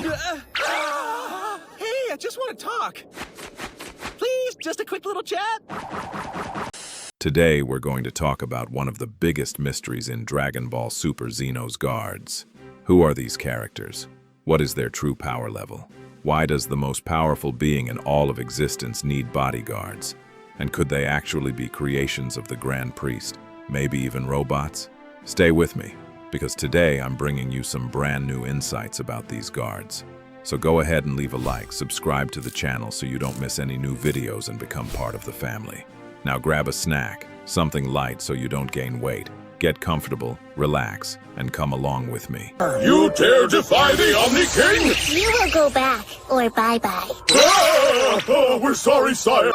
Hey, I just want to talk. Please, just a quick little chat. Today, we're going to talk about one of the biggest mysteries in Dragon Ball Super: Zeno's guards. Who are these characters? What is their true power level? Why does the most powerful being in all of existence need bodyguards? And could they actually be creations of the Grand Priest? Maybe even robots? Stay with me, because today I'm bringing you some brand new insights about these guards. So go ahead and leave a like, subscribe to the channel so you don't miss any new videos and become part of the family. Now grab a snack, something light so you don't gain weight. Get comfortable, relax, and come along with me. You dare defy the Omni King? You will go back, or bye-bye. We're sorry, sire.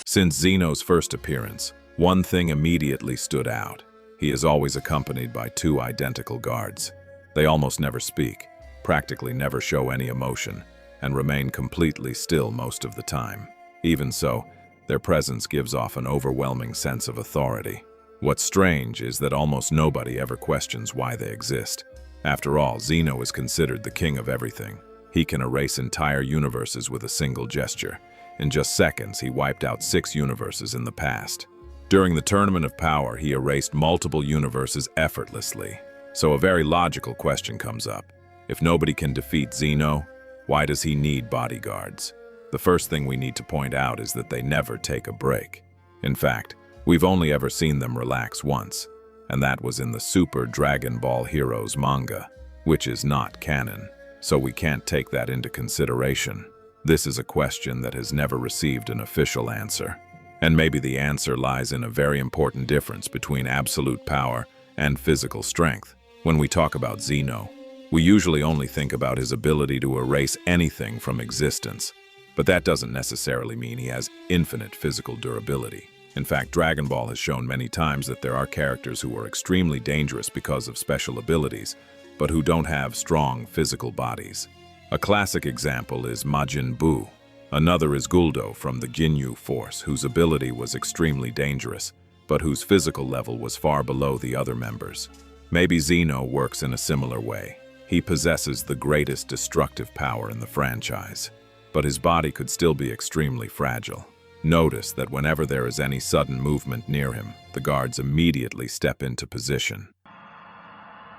Since Zeno's first appearance, one thing immediately stood out. He is always accompanied by two identical guards. They almost never speak, practically never show any emotion, and remain completely still most of the time. Even so, their presence gives off an overwhelming sense of authority. What's strange is that almost nobody ever questions why they exist. After all, Zeno is considered the king of everything. He can erase entire universes with a single gesture. In just seconds, he wiped out 6 universes in the past. During the Tournament of Power, he erased multiple universes effortlessly. So a very logical question comes up. If nobody can defeat Zeno, why does he need bodyguards? The first thing we need to point out is that they never take a break. In fact, we've only ever seen them relax once, and that was in the Super Dragon Ball Heroes manga, which is not canon, so we can't take that into consideration. This is a question that has never received an official answer. And maybe the answer lies in a very important difference between absolute power and physical strength. When we talk about Zeno, we usually only think about his ability to erase anything from existence. But that doesn't necessarily mean he has infinite physical durability. In fact, Dragon Ball has shown many times that there are characters who are extremely dangerous because of special abilities, but who don't have strong physical bodies. A classic example is Majin Buu. Another is Guldo from the Ginyu Force, whose ability was extremely dangerous, but whose physical level was far below the other members. Maybe Zeno works in a similar way. He possesses the greatest destructive power in the franchise, but his body could still be extremely fragile. Notice that whenever there is any sudden movement near him, the guards immediately step into position.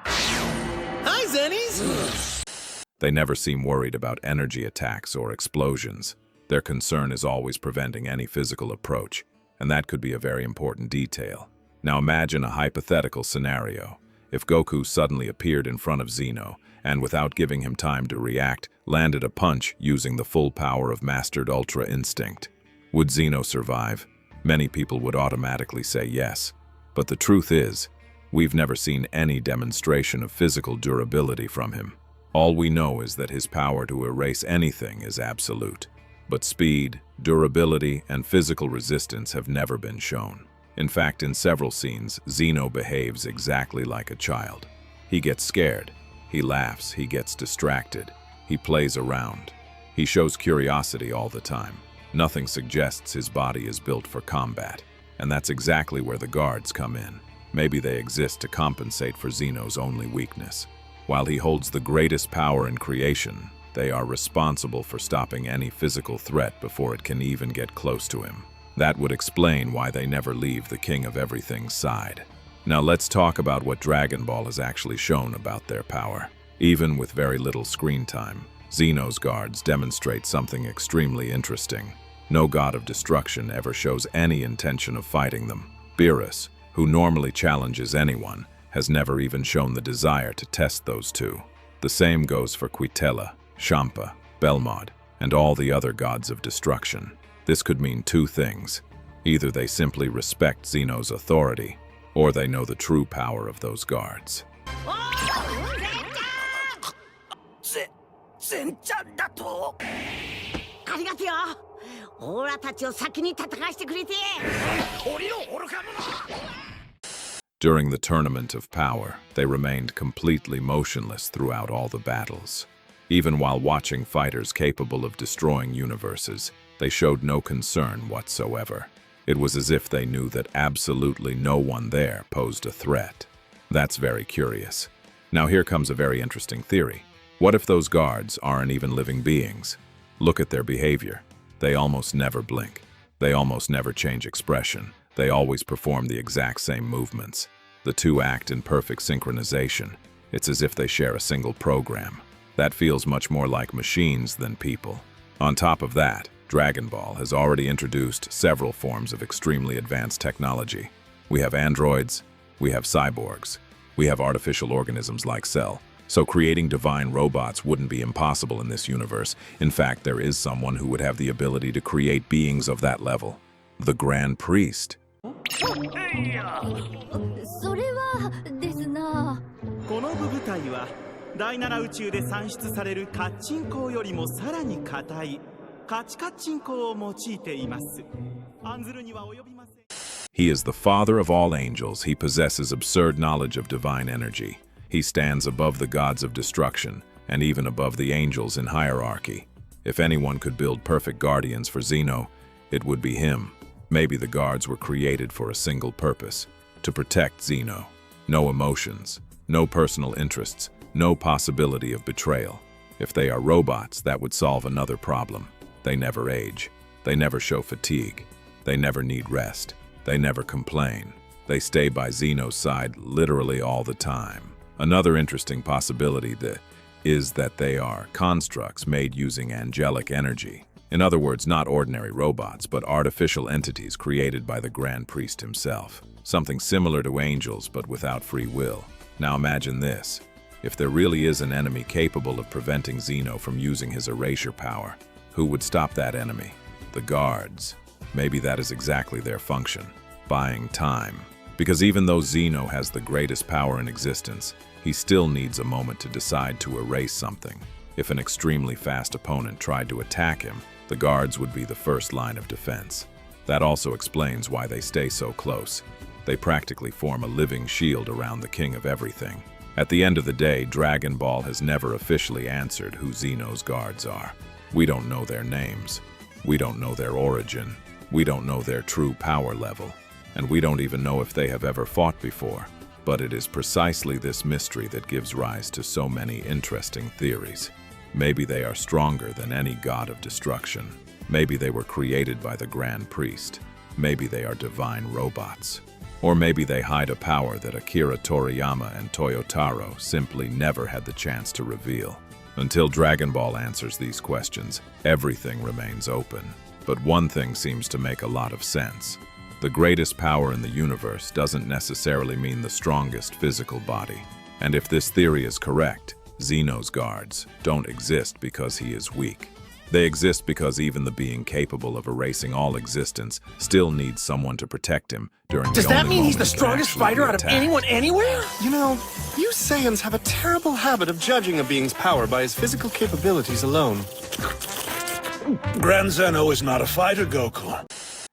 Hi, Zennies! They never seem worried about energy attacks or explosions. Their concern is always preventing any physical approach, and that could be a very important detail. Now imagine a hypothetical scenario. If Goku suddenly appeared in front of Zeno, and without giving him time to react, landed a punch using the full power of Mastered Ultra Instinct. Would Zeno survive? Many people would automatically say yes. But the truth is, we've never seen any demonstration of physical durability from him. All we know is that his power to erase anything is absolute. But speed, durability, and physical resistance have never been shown. In fact, in several scenes, Zeno behaves exactly like a child. He gets scared, he laughs, he gets distracted, he plays around. He shows curiosity all the time. Nothing suggests his body is built for combat, and that's exactly where the guards come in. Maybe they exist to compensate for Zeno's only weakness. While he holds the greatest power in creation, they are responsible for stopping any physical threat before it can even get close to him. That would explain why they never leave the King of Everything's side. Now let's talk about what Dragon Ball has actually shown about their power. Even with very little screen time, Zeno's guards demonstrate something extremely interesting. No god of destruction ever shows any intention of fighting them. Beerus, who normally challenges anyone, has never even shown the desire to test those two. The same goes for Quitella, Champa, Belmod, and all the other gods of destruction. This could mean two things. Either they simply respect Zeno's authority, or they know the true power of those guards. During the Tournament of Power, they remained completely motionless throughout all the battles. Even while watching fighters capable of destroying universes, they showed no concern whatsoever. It was as if they knew that absolutely no one there posed a threat. That's very curious. Now here comes a very interesting theory. What if those guards aren't even living beings? Look at their behavior. They almost never blink. They almost never change expression. They always perform the exact same movements. The two act in perfect synchronization. It's as if they share a single program. That feels much more like machines than people. On top of that, Dragon Ball has already introduced several forms of extremely advanced technology. We have androids, we have cyborgs, we have artificial organisms like Cell. So creating divine robots wouldn't be impossible in this universe. In fact, there is someone who would have the ability to create beings of that level. The Grand Priest. それはですな。この部部体は第七宇宙で産出されるカッチン鋼よりもさらに硬いカチカッチン鋼を用いています。案ずるには及びません。 He is the father of all angels. He possesses absurd knowledge of divine energy. He stands above the gods of destruction, and even above the angels in hierarchy. If anyone could build perfect guardians for Zeno, it would be him. Maybe the guards were created for a single purpose, to protect Zeno. No emotions, no personal interests, no possibility of betrayal. If they are robots, that would solve another problem. They never age. They never show fatigue. They never need rest. They never complain. They stay by Zeno's side literally all the time. Another interesting possibility is that they are constructs made using angelic energy. In other words, not ordinary robots, but artificial entities created by the Grand Priest himself. Something similar to angels, but without free will. Now imagine this. If there really is an enemy capable of preventing Zeno from using his erasure power, who would stop that enemy? The guards. Maybe that is exactly their function, buying time. Because even though Zeno has the greatest power in existence, he still needs a moment to decide to erase something. If an extremely fast opponent tried to attack him, the guards would be the first line of defense. That also explains why they stay so close. They practically form a living shield around the king of everything. At the end of the day, Dragon Ball has never officially answered who Zeno's guards are. We don't know their names. We don't know their origin. We don't know their true power level. And we don't even know if they have ever fought before. But it is precisely this mystery that gives rise to so many interesting theories. Maybe they are stronger than any god of destruction. Maybe they were created by the Grand Priest. Maybe they are divine robots. Or maybe they hide a power that Akira Toriyama and Toyotaro simply never had the chance to reveal. Until Dragon Ball answers these questions, everything remains open. But one thing seems to make a lot of sense. The greatest power in the universe doesn't necessarily mean the strongest physical body. And if this theory is correct, Zeno's guards don't exist because he is weak. They exist because even the being capable of erasing all existence still needs someone to protect him during Does the that only mean he's moment the he can strongest actually fighter be out of attacked. anyone anywhere? You know, you Saiyans have a terrible habit of judging a being's power by his physical capabilities alone. Grand Zeno is not a fighter, Goku.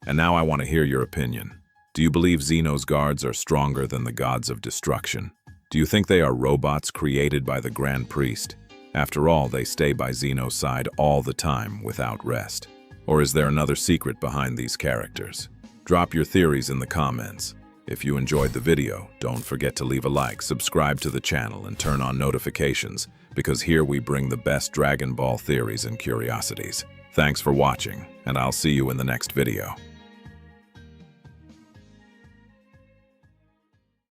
And now I want to hear your opinion. Do you believe Zeno's guards are stronger than the gods of destruction? Do you think they are robots created by the Grand Priest? After all, they stay by Zeno's side all the time without rest. Or is there another secret behind these characters? Drop your theories in the comments. If you enjoyed the video, don't forget to leave a like, subscribe to the channel, and turn on notifications, because here we bring the best Dragon Ball theories and curiosities. Thanks for watching, and I'll see you in the next video.